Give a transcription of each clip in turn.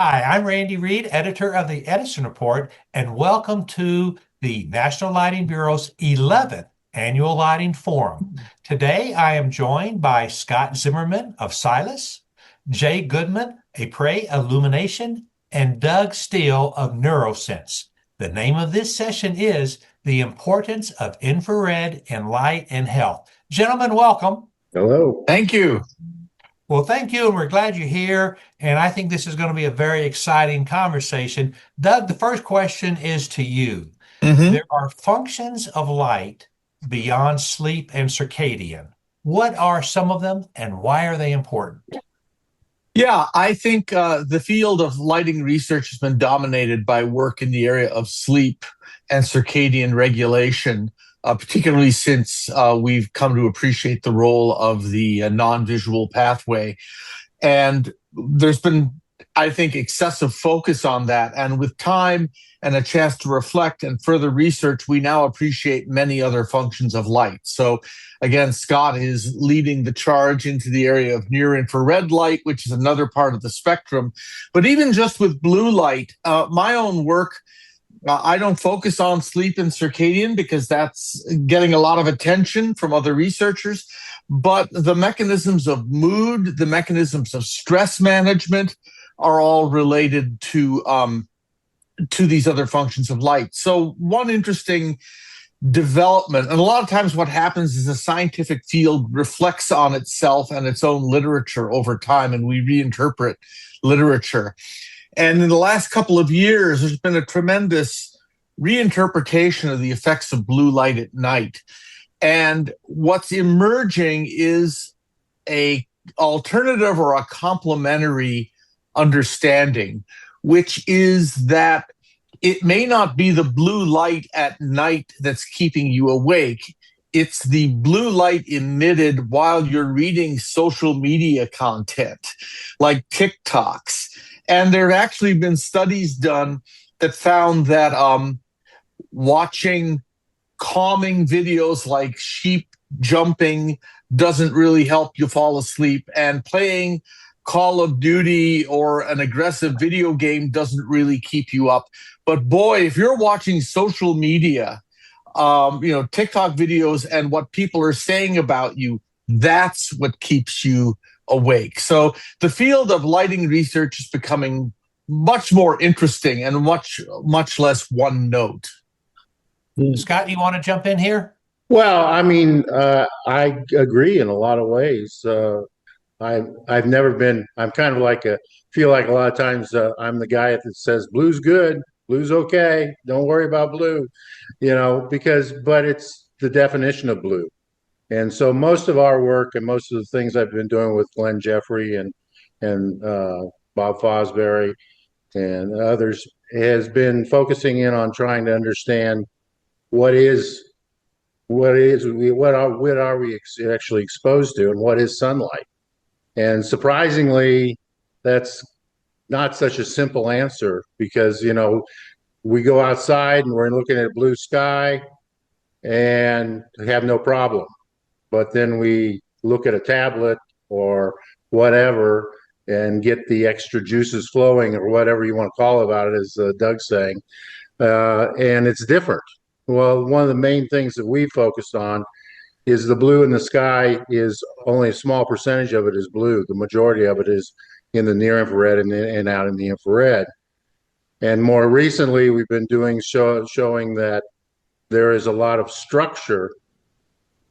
Hi, I'm Randy Reid, editor of the Edison Report, and welcome to the National Lighting Bureau's 11th Annual Lighting Forum. Today, I am joined by Scott Zimmerman of Silas, Jay Goodman, A Prey Illumination, and Doug Steele of NeuroSense. The name of this session is The Importance of Infrared in Light and Health. Gentlemen, welcome. Hello. Thank you. Well, thank you, and we're glad you're here. And I think this is going to be a very exciting conversation. Doug, the first question is to you. hmm There are functions of light beyond sleep and circadian. What are some of them, and why are they important? Yeah, I think the field of lighting research has been dominated by work in the area of sleep and circadian regulation, particularly since we've come to appreciate the role of the non-visual pathway. And there's been, I think, excessive focus on that. And with time and a chance to reflect and further research, we now appreciate many other functions of light. So again, Scott is leading the charge into the area of near infrared light, which is another part of the spectrum. But even just with blue light, my own work, I don't focus on sleep and circadian because that's getting a lot of attention from other researchers. But the mechanisms of mood, the mechanisms of stress management are all related to these other functions of light. So one interesting development, and a lot of times what happens is a scientific field reflects on itself and its own literature over time, and we reinterpret literature. And in the last couple of years, there's been a tremendous reinterpretation of the effects of blue light at night. And what's emerging is a alternative or a complementary understanding, which is that it may not be the blue light at night that's keeping you awake. It's the blue light emitted while you're reading social media content like TikToks. And there have actually been studies done that found that watching calming videos like sheep jumping doesn't really help you fall asleep, and playing Call of Duty or an aggressive video game doesn't really keep you up. But boy, if you're watching social media, TikTok videos and what people are saying about you, that's what keeps you awake. So the field of lighting research is becoming much more interesting and much less one note. Scott, you want to jump in here? Well, I agree in a lot of ways. I've never been. I'm kind of like feel like a lot of times I'm the guy that says blue's good, blue's okay. Don't worry about blue, but it's the definition of blue. And so most of our work and most of the things I've been doing with Glenn Jeffrey and Bob Fosbury and others has been focusing in on trying to understand what are we actually exposed to, and what is sunlight. And surprisingly, that's not such a simple answer because we go outside and we're looking at a blue sky and have no problem. But then we look at a tablet or whatever and get the extra juices flowing or whatever you want to call about it, as Doug's saying, and it's different. Well, one of the main things that we focused on is the blue in the sky is only a small percentage of it is blue. The majority of it is in the near infrared and out in the infrared. And more recently, we've been doing showing that there is a lot of structure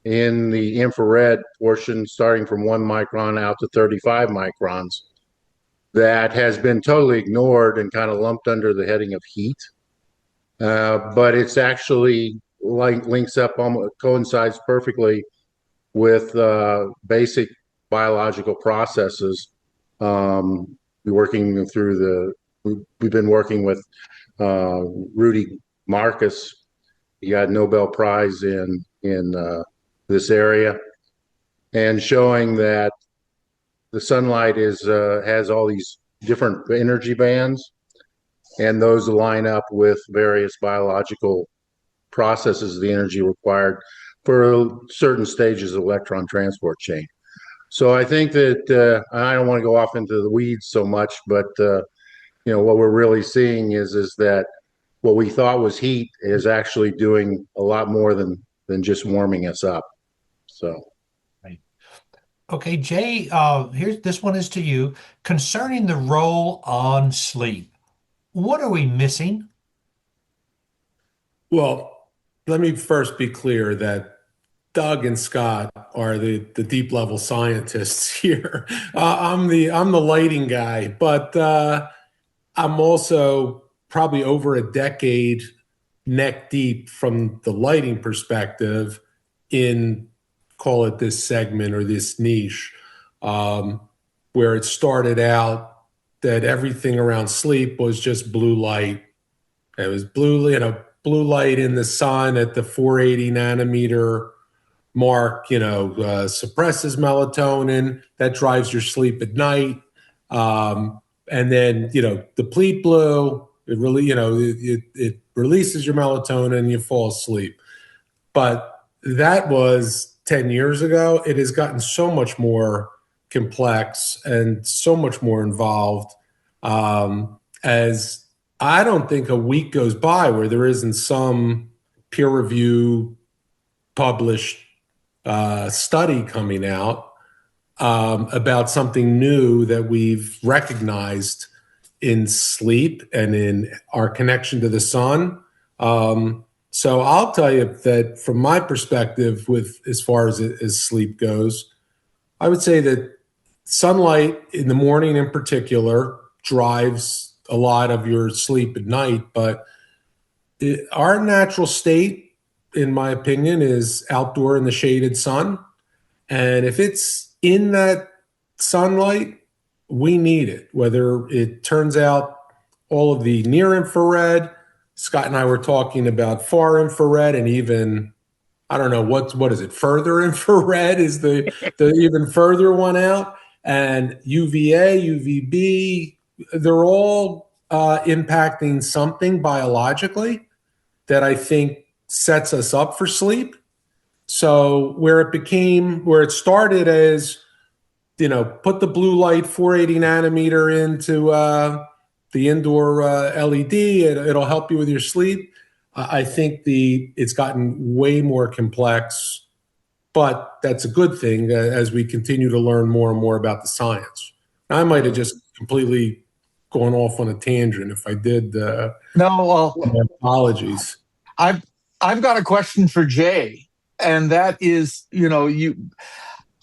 in the infrared portion, starting from 1 micron out to 35 microns, that has been totally ignored and kind of lumped under the heading of heat. But it's actually links up, coincides perfectly with basic biological processes. We've been working with Rudy Marcus. He got a Nobel Prize in this area, and showing that the sunlight has all these different energy bands, and those line up with various biological processes, the energy required for certain stages of electron transport chain. So I think that I don't want to go off into the weeds so much, but what we're really seeing is that what we thought was heat is actually doing a lot more than just warming us up. So. Right. Okay, Jay, here's this one is to you. Concerning the role on sleep, what are we missing? Well, let me first be clear that Doug and Scott are the deep level scientists here. I'm the lighting guy, but I'm also probably over a decade neck deep from the lighting perspective in, call it, this segment or this niche, where it started out that everything around sleep was just blue light. It was blue light in the sun at the 480 nanometer mark, suppresses melatonin. That drives your sleep at night. And then, deplete blue, it really, it releases your melatonin and you fall asleep. But that was 10 years ago. It has gotten so much more complex and so much more involved, as I don't think a week goes by where there isn't some peer review published study coming out about something new that we've recognized in sleep and in our connection to the sun. So I'll tell you that from my perspective, with as far as sleep goes, I would say that sunlight in the morning in particular drives a lot of your sleep at night. But our natural state, in my opinion, is outdoor in the shaded sun. And if it's in that sunlight, we need it, whether it turns out all of the near infrared. Scott and I were talking about far infrared, and even, I don't know, what is it? Further infrared is the even further one out. And UVA, UVB, they're all impacting something biologically that I think sets us up for sleep. So where it started as, put the blue light 480 nanometer into the indoor LED, it'll help you with your sleep. I think it's gotten way more complex, but that's a good thing as we continue to learn more and more about the science. I might have just completely gone off on a tangent. If I did, No, well, apologies. I've got a question for Jay, and that is,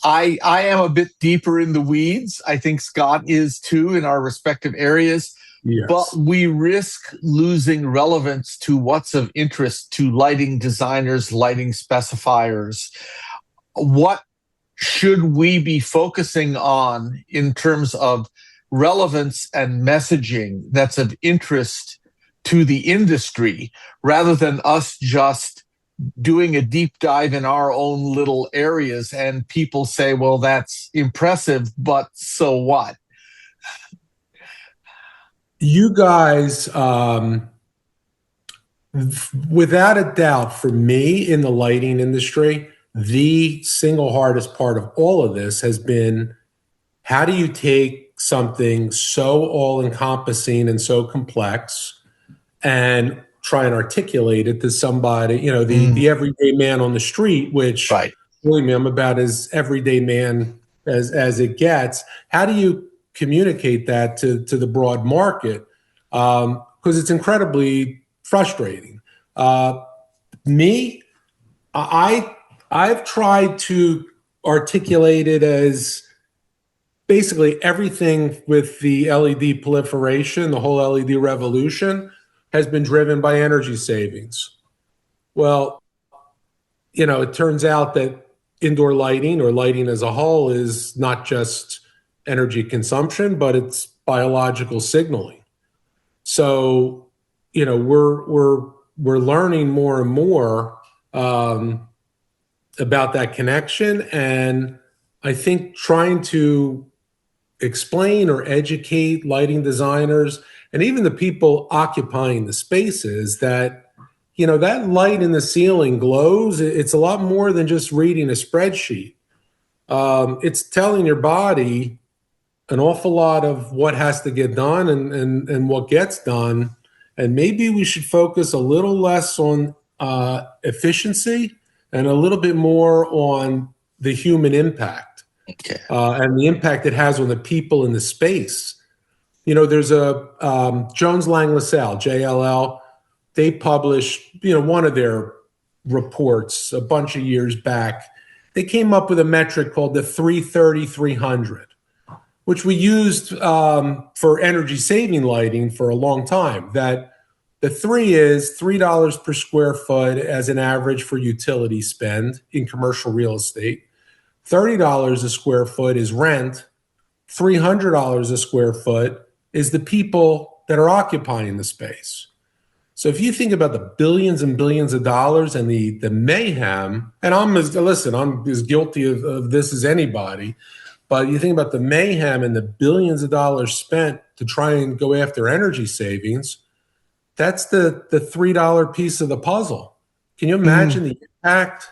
I am a bit deeper in the weeds. I think Scott is too, in our respective areas. Yes. But we risk losing relevance to what's of interest to lighting designers, lighting specifiers. What should we be focusing on in terms of relevance and messaging that's of interest to the industry, rather than us just doing a deep dive in our own little areas and people say, well, that's impressive, but so what? You guys, without a doubt, for me in the lighting industry, the single hardest part of all of this has been, how do you take something so all-encompassing and so complex and try and articulate it to somebody, the everyday man on the street, which, right, believe me, I'm about as everyday man as it gets. How do you communicate that to the broad market? Because it's incredibly frustrating. I've tried to articulate it as basically everything with the LED proliferation, the whole LED revolution, has been driven by energy savings. Well, it turns out that indoor lighting, or lighting as a whole, is not just energy consumption, but it's biological signaling. So, we're learning more and more about that connection, and I think trying to explain or educate lighting designers and even the people occupying the spaces that, that light in the ceiling glows. It's a lot more than just reading a spreadsheet. It's telling your body an awful lot of what has to get done and what gets done. And maybe we should focus a little less on efficiency and a little bit more on the human impact and the impact it has on the people in the space. There's a Jones Lang LaSalle, JLL. They published, one of their reports a bunch of years back. They came up with a metric called the 330-300, which we used for energy saving lighting for a long time. That the three is $3 per square foot as an average for utility spend in commercial real estate. $30 a square foot is rent. $300 a square foot is the people that are occupying the space. So if you think about the billions and billions of dollars and the mayhem, and I'm as guilty of this as anybody, but you think about the mayhem and the billions of dollars spent to try and go after energy savings, that's the $3 piece of the puzzle. Can you imagine the impact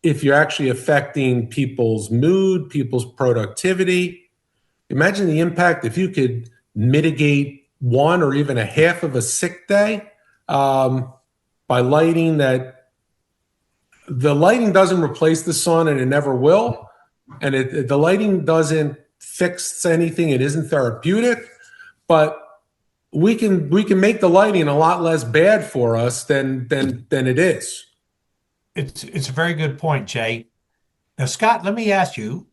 if you're actually affecting people's mood, people's productivity? Imagine the impact if you could mitigate one or even a half of a sick day by lighting that. The lighting doesn't replace the sun, and it never will. And the lighting doesn't fix anything. It isn't therapeutic, but we can make the lighting a lot less bad for us than it is. It's a very good point, Jay. Now, Scott, let me ask you,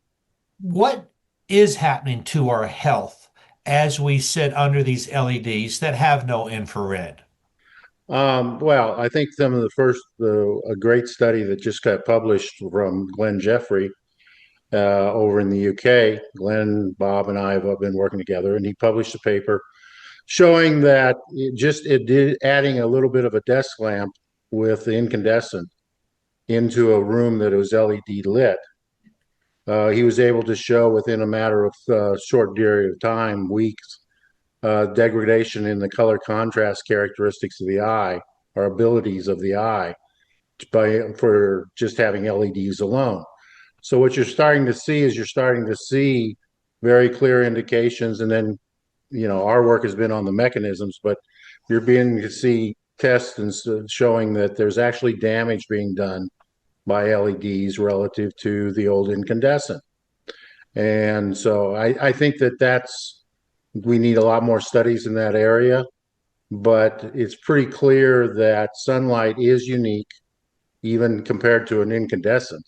what is happening to our health as we sit under these LEDs that have no infrared? Well, I think some of a great study that just got published from Glenn Jeffrey over in the UK. Glenn, Bob, and I have been working together, and he published a paper showing that it did adding a little bit of a desk lamp with the incandescent into a room that was LED lit. He was able to show within a matter of short period of time, weeks, degradation in the color contrast characteristics of the eye, or abilities of the eye, for just having LEDs alone. So what you're starting to see very clear indications, and then our work has been on the mechanisms, but you're beginning to see tests and showing that there's actually damage being done by LEDs relative to the old incandescent. And so I think we need a lot more studies in that area, but it's pretty clear that sunlight is unique, even compared to an incandescent.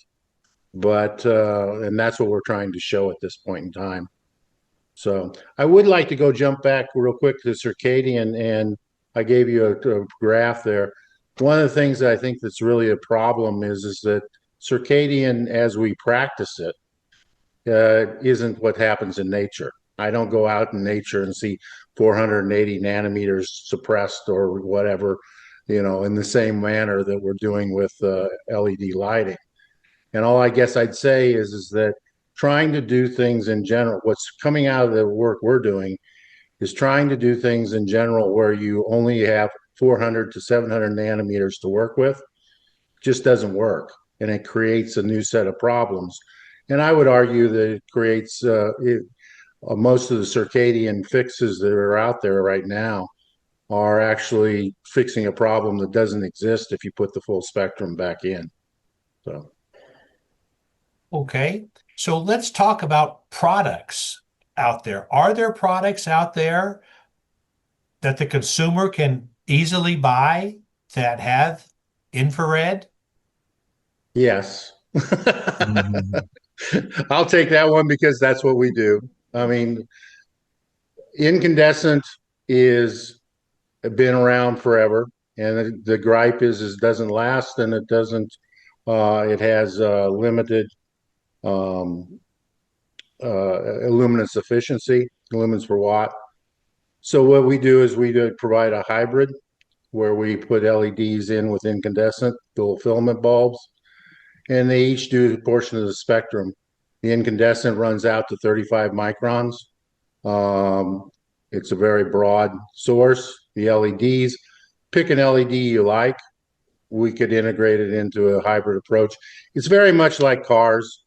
But and that's what we're trying to show at this point in time. So I would like to jump back real quick to circadian, and I gave you a graph there. One of the things that I think that's really a problem is that circadian, as we practice it, isn't what happens in nature. I don't go out in nature and see 480 nanometers suppressed or whatever, in the same manner that we're doing with LED lighting. And all I guess I'd say is that trying to do things in general, what's coming out of the work we're doing is trying to do things in general where you only have 400 to 700 nanometers to work with, just doesn't work. And it creates a new set of problems. And I would argue that it creates most of the circadian fixes that are out there right now are actually fixing a problem that doesn't exist if you put the full spectrum back in. So. Okay, so let's talk about products out there. Are there products out there that the consumer can easily buy that have infrared? Yes. I'll take that one because that's what we do. I mean, incandescent is been around forever, and the gripe is it doesn't last, and it doesn't. It has limited luminance efficiency, lumens per watt. So what we do is provide a hybrid where we put LEDs in with incandescent dual filament bulbs, and they each do a portion of the spectrum. The incandescent runs out to 35 microns. It's a very broad source. The LEDs, pick an LED you like. We could integrate it into a hybrid approach. It's very much like cars.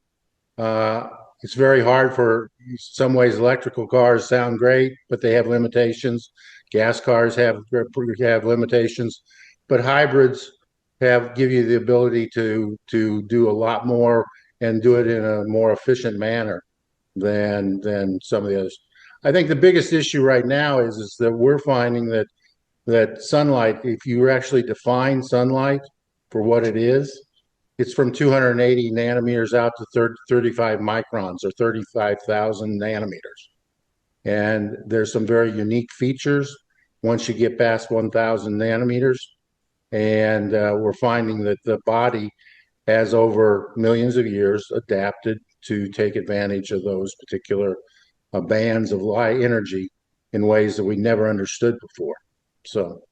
It's very hard for some ways. Electrical cars sound great, but they have limitations. Gas cars have limitations, but hybrids give you the ability to do a lot more and do it in a more efficient manner than some of the others. I think the biggest issue right now is that we're finding that sunlight, if you actually define sunlight for what it is, it's from 280 nanometers out to 35 microns or 35,000 nanometers. And there's some very unique features once you get past 1,000 nanometers. And we're finding that the body has over millions of years adapted to take advantage of those particular bands of light energy in ways that we never understood before. So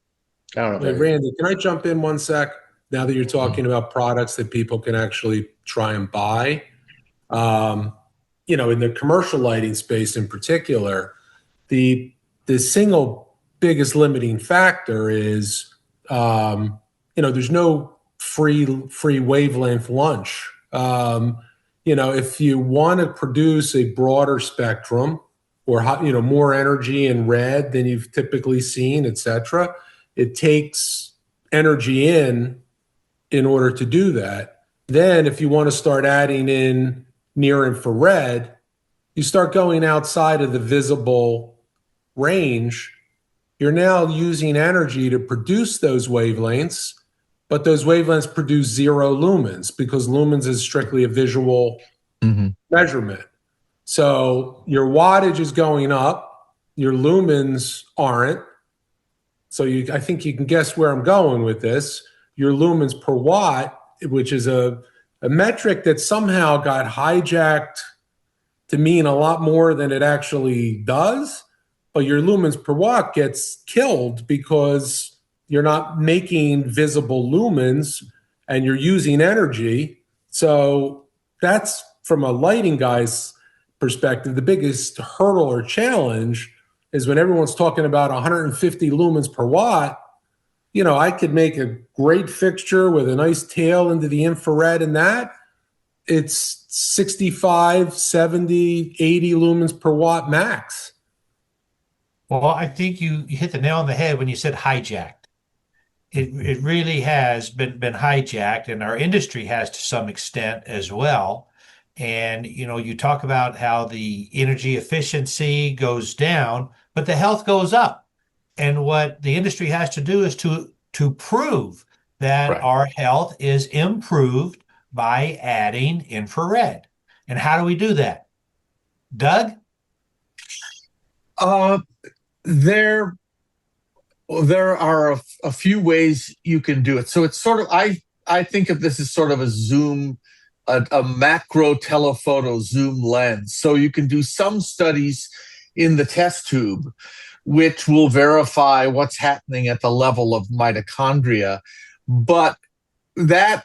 I don't know. Hey, Randy, can I jump in one sec? Now that you're talking about products that people can actually try and buy, in the commercial lighting space in particular, the single biggest limiting factor is, there's no free wavelength lunch. If you want to produce a broader spectrum or more energy in red than you've typically seen, et cetera, it takes energy in order to do that. Then if you want to start adding in near infrared, you start going outside of the visible range. You're now using energy to produce those wavelengths, but those wavelengths produce 0 lumens because lumens is strictly a visual measurement. So your wattage is going up, your lumens aren't. So I think you can guess where I'm going with this. Your lumens per watt, which is a metric that somehow got hijacked to mean a lot more than it actually does, but your lumens per watt gets killed because you're not making visible lumens and you're using energy. So that's, from a lighting guy's perspective, the biggest hurdle or challenge is when everyone's talking about 150 lumens per watt. I could make a great fixture with a nice tail into the infrared, and that it's 65, 70, 80 lumens per watt max. Well, I think you hit the nail on the head when you said hijacked. It really has been hijacked, and our industry has to some extent as well. And, you talk about how the energy efficiency goes down, but the health goes up. And what the industry has to do is to prove that our health is improved by adding infrared. And how do we do that? Doug? There are a few ways you can do it. So it's sort of, I think of this as sort of a zoom, a macro telephoto zoom lens. So you can do some studies in the test tube, which will verify what's happening at the level of mitochondria. But that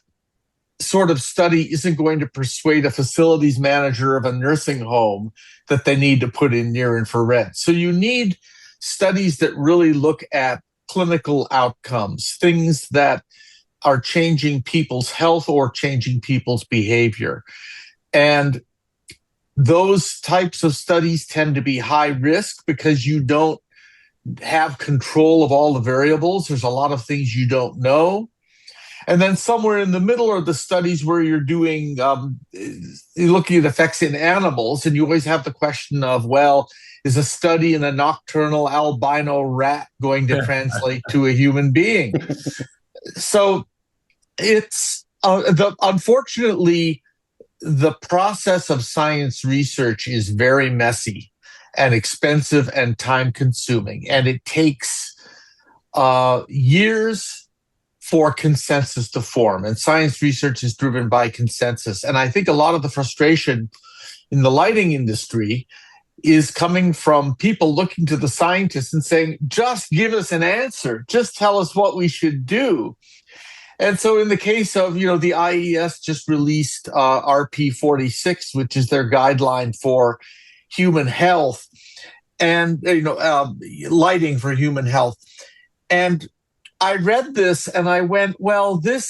sort of study isn't going to persuade a facilities manager of a nursing home that they need to put in near infrared. So you need studies that really look at clinical outcomes, things that are changing people's health or changing people's behavior. And those types of studies tend to be high risk because you don't have control of all the variables. There's a lot of things you don't know. And then somewhere in the middle are the studies where you're doing, you're looking at effects in animals, and you always have the question of, well, is a study in a nocturnal albino rat going to translate to a human being? So it's, unfortunately, the process of science research is very messy and expensive and time-consuming, and it takes years for consensus to form. And science research is driven by consensus. And I think a lot of the frustration in the lighting industry is coming from people looking to the scientists and saying, just give us an answer, just tell us what we should do. And so in the case of, the IES just released RP46, which is their guideline for human health and, lighting for human health. And I read this and I went, well, the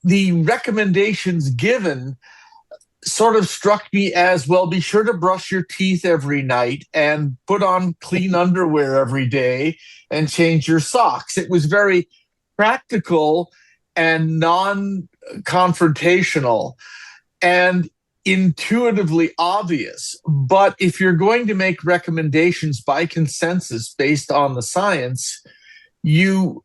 recommendations given sort of struck me as, well, be sure to brush your teeth every night and put on clean underwear every day and change your socks. It was very practical and non-confrontational and intuitively obvious. But if you're going to make recommendations by consensus based on the science, you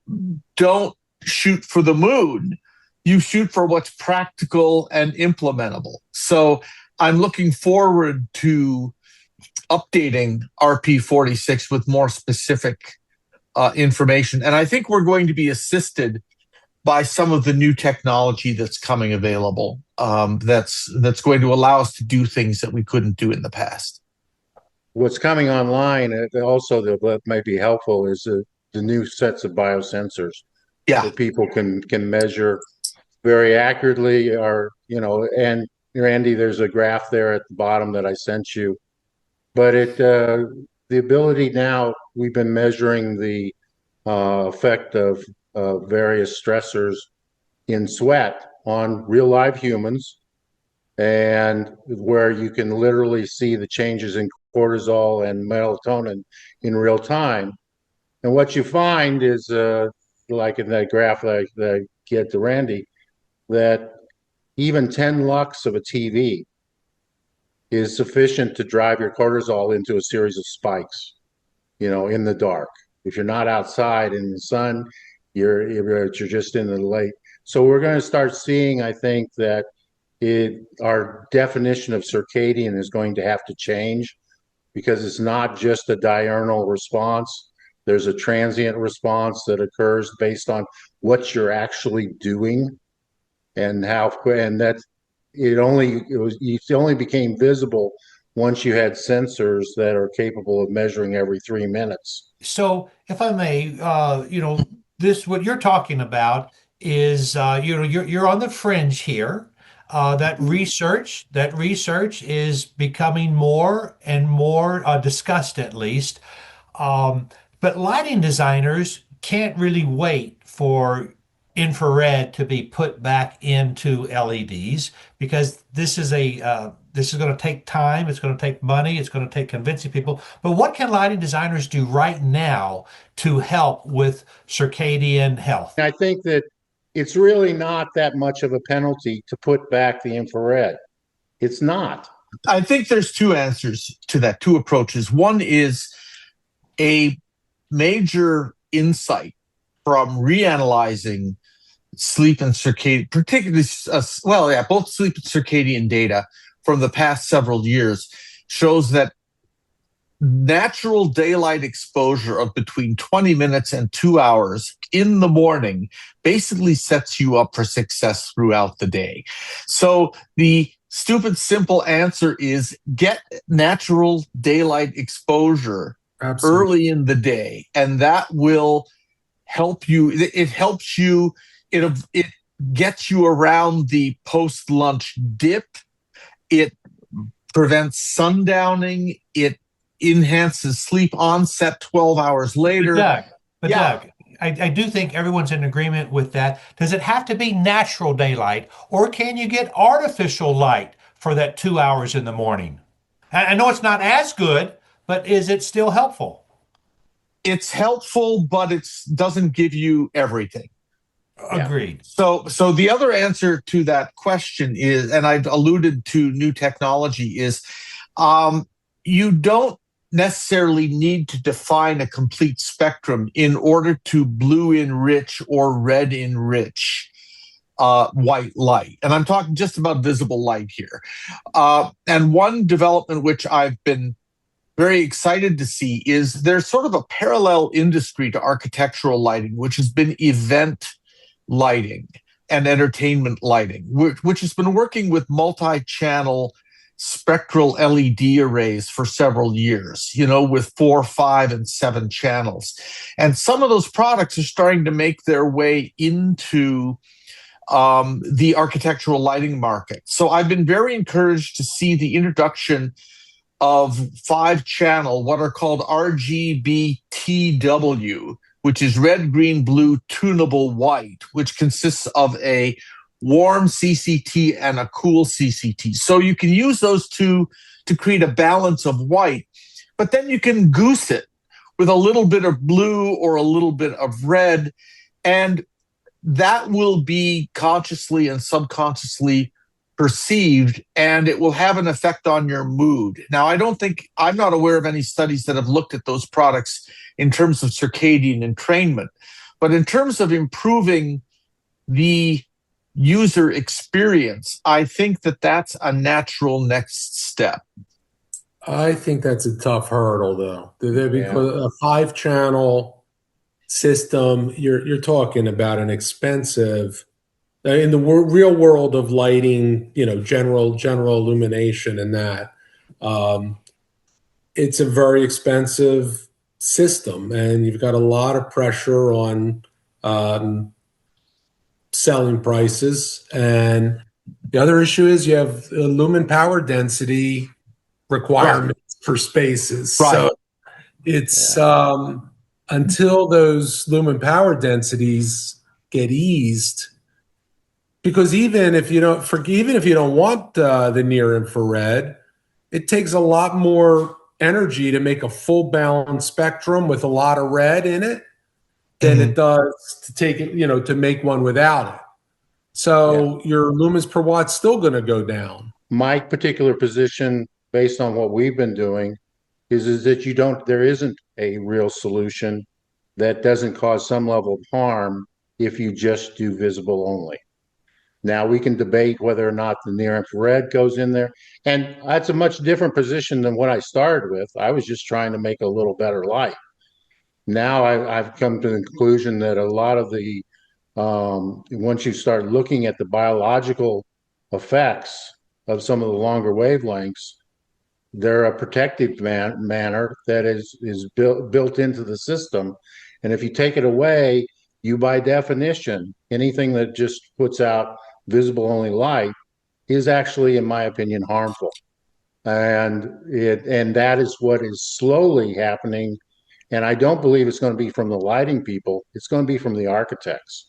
don't shoot for the moon. You shoot for what's practical and implementable. So I'm looking forward to updating RP46 with more specific information. And I think we're going to be assisted by some of the new technology that's coming available, that's going to allow us to do things that we couldn't do in the past. What's coming online also that might be helpful is the new sets of biosensors that people can measure very accurately, and Randy, there's a graph there at the bottom that I sent you. But the ability now, we've been measuring the effect of various stressors in sweat on real live humans, and where you can literally see the changes in cortisol and melatonin in real time. And what you find is, like in that graph that I get to Randy, that even 10 lux of a TV is sufficient to drive your cortisol into a series of spikes, in the dark. If you're not outside in the sun, you're just in the light. So we're going to start seeing, I think, that our definition of circadian is going to have to change, because it's not just a diurnal response. There's a transient response that occurs based on what you're actually doing, and that it only became visible once you had sensors that are capable of measuring every 3 minutes. So, if I may, what you're talking about is, you're on the fringe here. That research is becoming more and more discussed, at least. But lighting designers can't really wait for infrared to be put back into LEDs, because this is going to take time, it's going to take money, it's going to take convincing people. But what can lighting designers do right now to help with circadian health? I think that it's really not that much of a penalty to put back the infrared. It's not. I think there's two answers to that, two approaches. One is a major insight from reanalyzing sleep and circadian, particularly, both sleep and circadian data from the past several years shows that natural daylight exposure of between 20 minutes and 2 hours in the morning basically sets you up for success throughout the day. So the stupid, simple answer is get natural daylight exposure early in the day, and that will help you. It helps you. It gets you around the post-lunch dip. It prevents sundowning. It enhances sleep onset 12 hours later. Doug, I do think everyone's in agreement with that. Does it have to be natural daylight, or can you get artificial light for that 2 hours in the morning? I know it's not as good, but is it still helpful? It's helpful, but it doesn't give you everything. Agreed. So the other answer to that question is, and I've alluded to new technology, is you don't necessarily need to define a complete spectrum in order to blue enrich or red enrich white light. And I'm talking just about visible light here. And one development which I've been very excited to see is there's sort of a parallel industry to architectural lighting, which has been event lighting and entertainment lighting, which has been working with multi-channel spectral LED arrays for several years, with 4, 5, and 7 channels. And some of those products are starting to make their way into the architectural lighting market. So I've been very encouraged to see the introduction of 5-channel, what are called RGBTW, which is red, green, blue, tunable white, which consists of a warm CCT and a cool CCT. So you can use those two to create a balance of white, but then you can goose it with a little bit of blue or a little bit of red, and that will be consciously and subconsciously perceived, and it will have an effect on your mood. Now, I'm not aware of any studies that have looked at those products in terms of circadian entrainment, but in terms of improving the user experience, I think that that's a natural next step. I think that's a tough hurdle, though. Because a 5-channel system, you're talking about an expensive, in the real world of lighting, general illumination and that, it's a very expensive system, and you've got a lot of pressure on selling prices. And the other issue is you have lumen power density requirements for spaces. Right. So it's until those lumen power densities get eased, because even if you don't want the near infrared, it takes a lot more energy to make a full balanced spectrum with a lot of red in it than it does to take it, to make one without it. So your lumens per watt's still going to go down. My particular position, based on what we've been doing, is that there isn't a real solution that doesn't cause some level of harm if you just do visible only. Now, we can debate whether or not the near infrared goes in there, and that's a much different position than what I started with. I was just trying to make a little better light. Now I've come to the conclusion that a lot of the once you start looking at the biological effects of some of the longer wavelengths, they're a protective manner that is built into the system. And if you take it away, you by definition, anything that just puts out visible only light is actually, in my opinion, harmful. And that is what is slowly happening. And I don't believe it's going to be from the lighting people. It's going to be from the architects.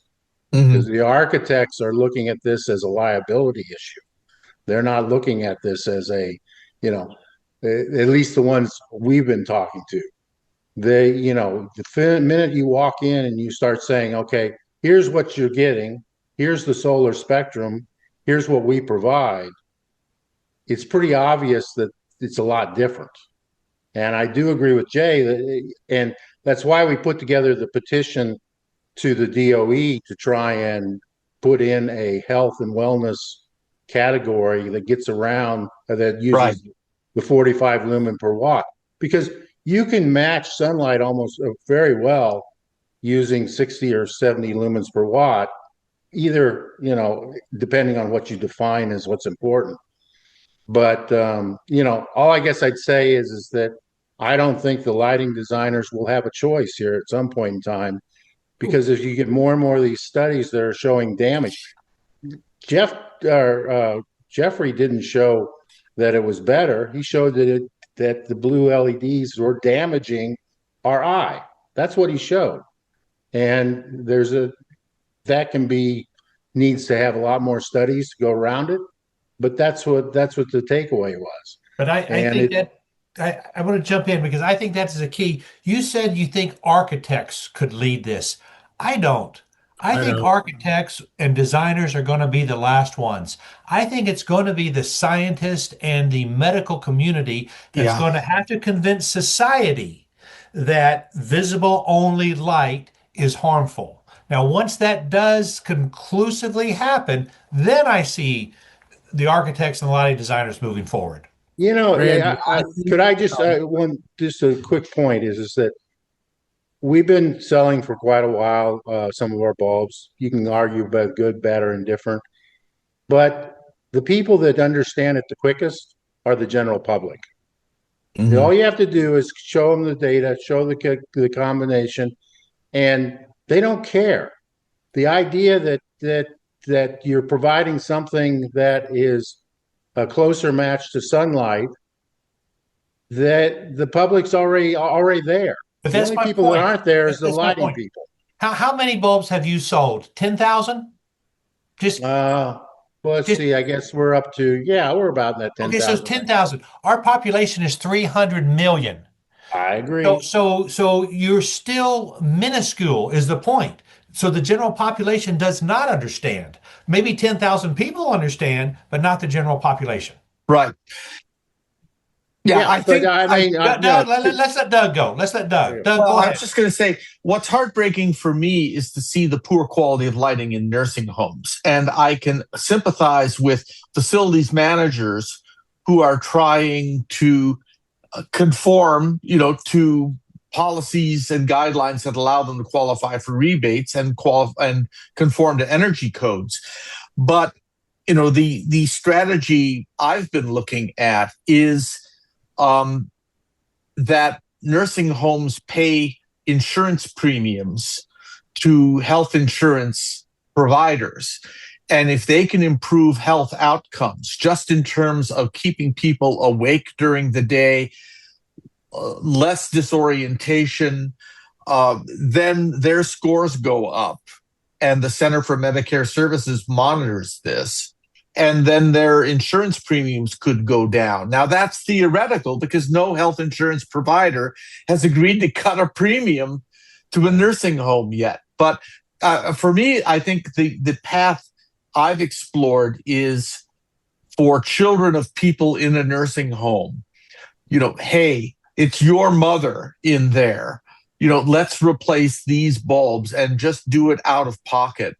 Because the architects are looking at this as a liability issue. They're not looking at this as a, at least the ones we've been talking to. The minute you walk in and you start saying, okay, here's what you're getting, here's the solar spectrum, here's what we provide, it's pretty obvious that it's a lot different. And I do agree with Jay, and that's why we put together the petition to the DOE to try and put in a health and wellness category that gets around, that uses the 45 lumen per watt, because you can match sunlight almost very well using 60 or 70 lumens per watt, either, depending on what you define as what's important. But, all I guess I'd say is that I don't think the lighting designers will have a choice here at some point in time, because if you get more and more of these studies that are showing damage, Jeffrey didn't show that it was better. He showed that the blue LEDs were damaging our eye. That's what he showed. And needs to have a lot more studies to go around it. But that's what the takeaway was. But I want to jump in, because I think that's the key. You said you think architects could lead this. I don't. I think architects and designers are going to be the last ones. I think it's going to be the scientists and the medical community that's going to have to convince society that visible only light is harmful. Now, once that does conclusively happen, then I see the architects and the lighting designers moving forward. Could I just just a quick point is that we've been selling for quite a while some of our bulbs. You can argue about good, better, and different, but the people that understand it the quickest are the general public. All you have to do is show them the data, show the combination, and they don't care. The idea that you're providing something that is a closer match to sunlight, that the public's already there. But the that's only my people point. that aren't there is the That's my lighting point. people. How many bulbs have you sold? 10,000? Just Well, let's Just see. I guess we're up to, yeah, we're about in that okay, so 10,000 it's range. 10,000. Our population is 300 million. I So, agree. so you're still minuscule is the point. So the general population does not understand. Maybe 10,000 people understand, but not the general population. Right. Yeah, Yeah, I but think I mean, Doug, let's let Doug go. Let's let Doug. Doug, well, go I ahead. was just going to say, what's heartbreaking for me is to see the poor quality of lighting in nursing homes. And I can sympathize with facilities managers who are trying to conform, to policies and guidelines that allow them to qualify for rebates and conform to energy codes. But, the strategy I've been looking at is that nursing homes pay insurance premiums to health insurance providers. And if they can improve health outcomes, just in terms of keeping people awake during the day, less disorientation, then their scores go up. And the Center for Medicare Services monitors this. And then their insurance premiums could go down. Now, that's theoretical because no health insurance provider has agreed to cut a premium to a nursing home yet. But for me, I think the path I've explored is for children of people in a nursing home. Hey, it's your mother in there. Let's replace these bulbs and just do it out of pocket.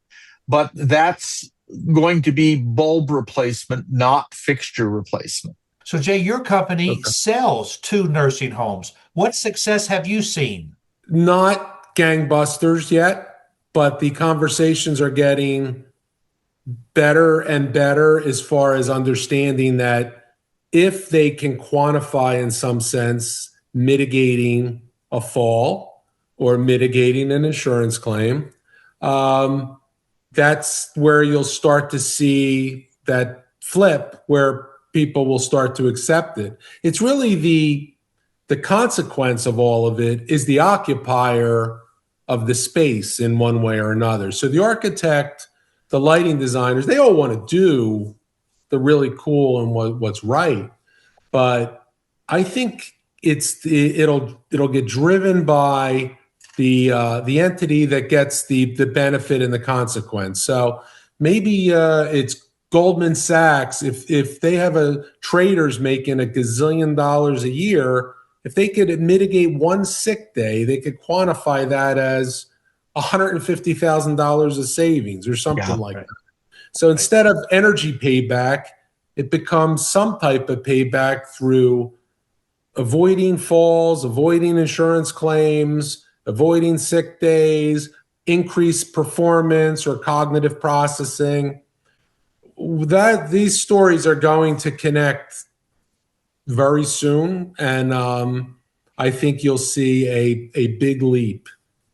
But that's going to be bulb replacement, not fixture replacement. So, Jay, your company sells to nursing homes. What success have you seen? Not gangbusters yet, but the conversations are getting better and better as far as understanding that if they can quantify in some sense mitigating a fall or mitigating an insurance claim, that's where you'll start to see that flip where people will start to accept it. It's really the consequence of all of it is the occupier of the space in one way or another. So the architect, the lighting designers, they all want to do the really cool and what's right. But I think it'll get driven by the entity that gets the benefit and the consequence. So maybe it's Goldman Sachs. If they have traders making $1 gazillion a year, if they could mitigate one sick day, they could quantify that as $150,000 of savings or something like that. So instead of energy payback, it becomes some type of payback through avoiding falls, avoiding insurance claims, avoiding sick days, increased performance or cognitive processing. These stories are going to connect very soon, and I think you'll see a big leap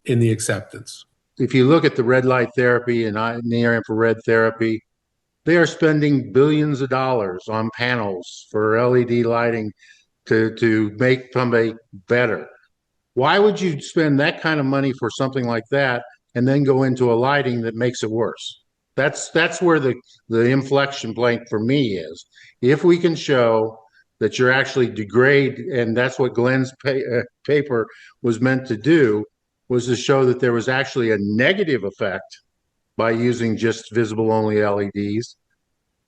in the acceptance. If you look at the red light therapy and near infrared therapy, they are spending billions of dollars on panels for LED lighting to make somebody better. Why would you spend that kind of money for something like that and then go into a lighting that makes it worse? That's where the inflection point for me is. If we can show that you're actually degrade, and that's what Glenn's paper was meant to do, was to show that there was actually a negative effect by using just visible only LEDs.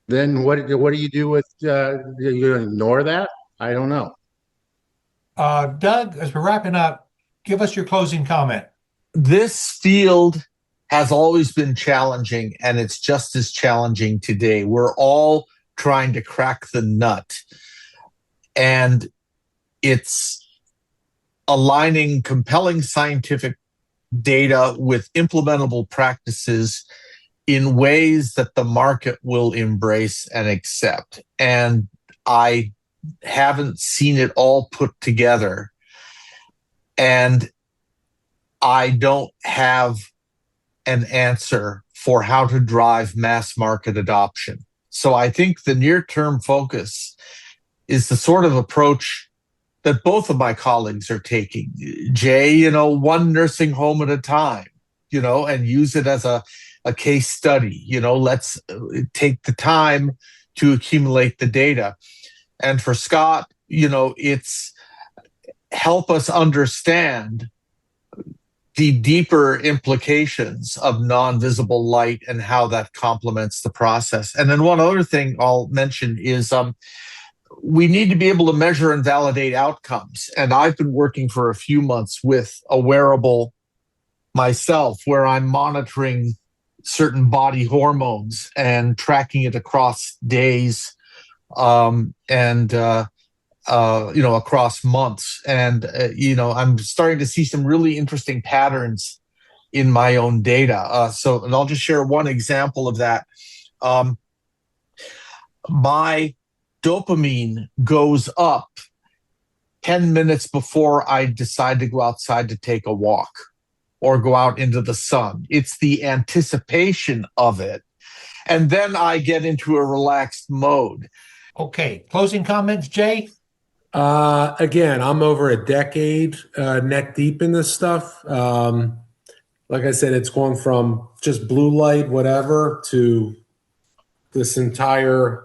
Then what do you do with you ignore that? I don't know. Doug, as we're wrapping up, give us your closing comment. This field has always been challenging, and it's just as challenging today. We're all trying to crack the nut, and it's aligning compelling scientific data with implementable practices in ways that the market will embrace and accept. And I haven't seen it all put together, and I don't have an answer for how to drive mass market adoption. So I think the near-term focus is the sort of approach that both of my colleagues are taking. Jay, one nursing home at a time, and use it as a a case study. Let's take the time to accumulate the data. And for Scott, it's help us understand the deeper implications of non-visible light and how that complements the process. And then one other thing I'll mention is we need to be able to measure and validate outcomes. And I've been working for a few months with a wearable myself where I'm monitoring certain body hormones and tracking it across days across months. And, I'm starting to see some really interesting patterns in my own data. And I'll just share one example of that. My dopamine goes up 10 minutes before I decide to go outside to take a walk or go out into the sun. It's the anticipation of it. And then I get into a relaxed mode. Okay. Closing comments, Jay? Again, I'm over a decade neck deep in this stuff. Like I said, it's gone from just blue light, whatever, to this entire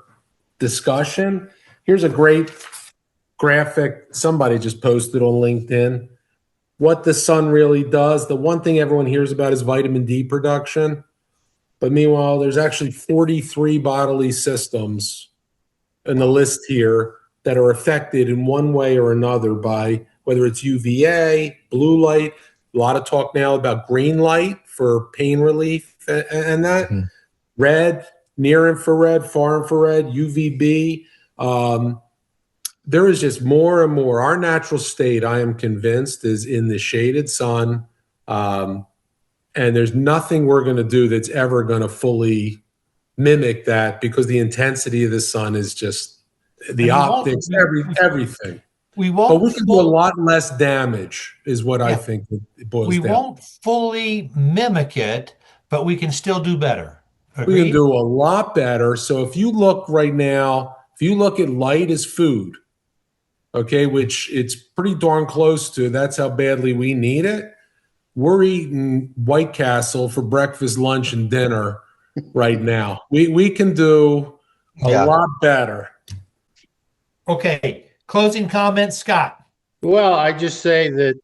discussion. Here's a great graphic somebody just posted on LinkedIn. What the sun really does. The one thing everyone hears about is vitamin D production. But meanwhile, there's actually 43 bodily systems in the list here that are affected in one way or another by whether it's UVA, blue light, a lot of talk now about green light for pain relief and that, red, near infrared, far infrared, UVB. There is just more and more. Our natural state, I am convinced, is in the shaded sun. And there's nothing we're going to do that's ever going to fully mimic that because the intensity of the sun is just the optics, everything. We won't. But we can do a lot less damage, is what I think it boils down. We won't fully mimic it, but we can still do better. Agreed? We can do a lot better. So if you look right now, if you look at light as food, okay, which it's pretty darn close to, that's how badly we need it. We're eating White Castle for breakfast, lunch, and dinner right now. We can do a lot better. Okay. Closing comments, Scott. Well, I just say that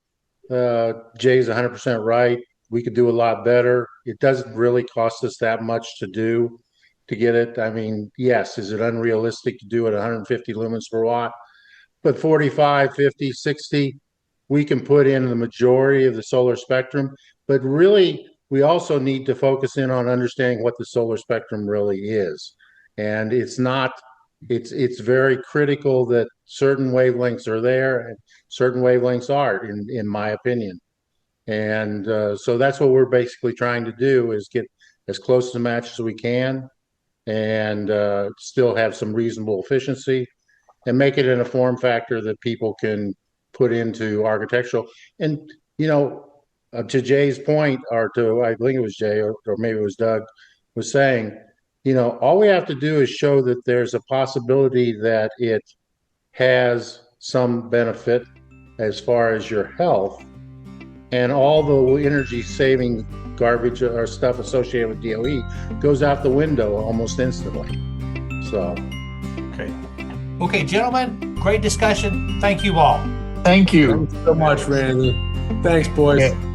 Jay's 100% right. We could do a lot better. It doesn't really cost us that much to get it. I mean, yes, is it unrealistic to do it 150 lumens per watt? But 45, 50, 60, we can put in the majority of the solar spectrum. But really, we also need to focus in on understanding what the solar spectrum really is. And it's very critical that certain wavelengths are there and certain wavelengths aren't, in my opinion. And so that's what we're basically trying to do, is get as close to match as we can and still have some reasonable efficiency and make it in a form factor that people can put into architectural. And, to Jay's point, or to, I think it was Jay, or maybe it was Doug, was saying, all we have to do is show that there's a possibility that it has some benefit as far as your health, and all the energy saving garbage or stuff associated with DOE goes out the window almost instantly. So. Okay, gentlemen, great discussion. Thank you all. Thank you. Thanks so much, Randy. Thanks, boys. Yeah.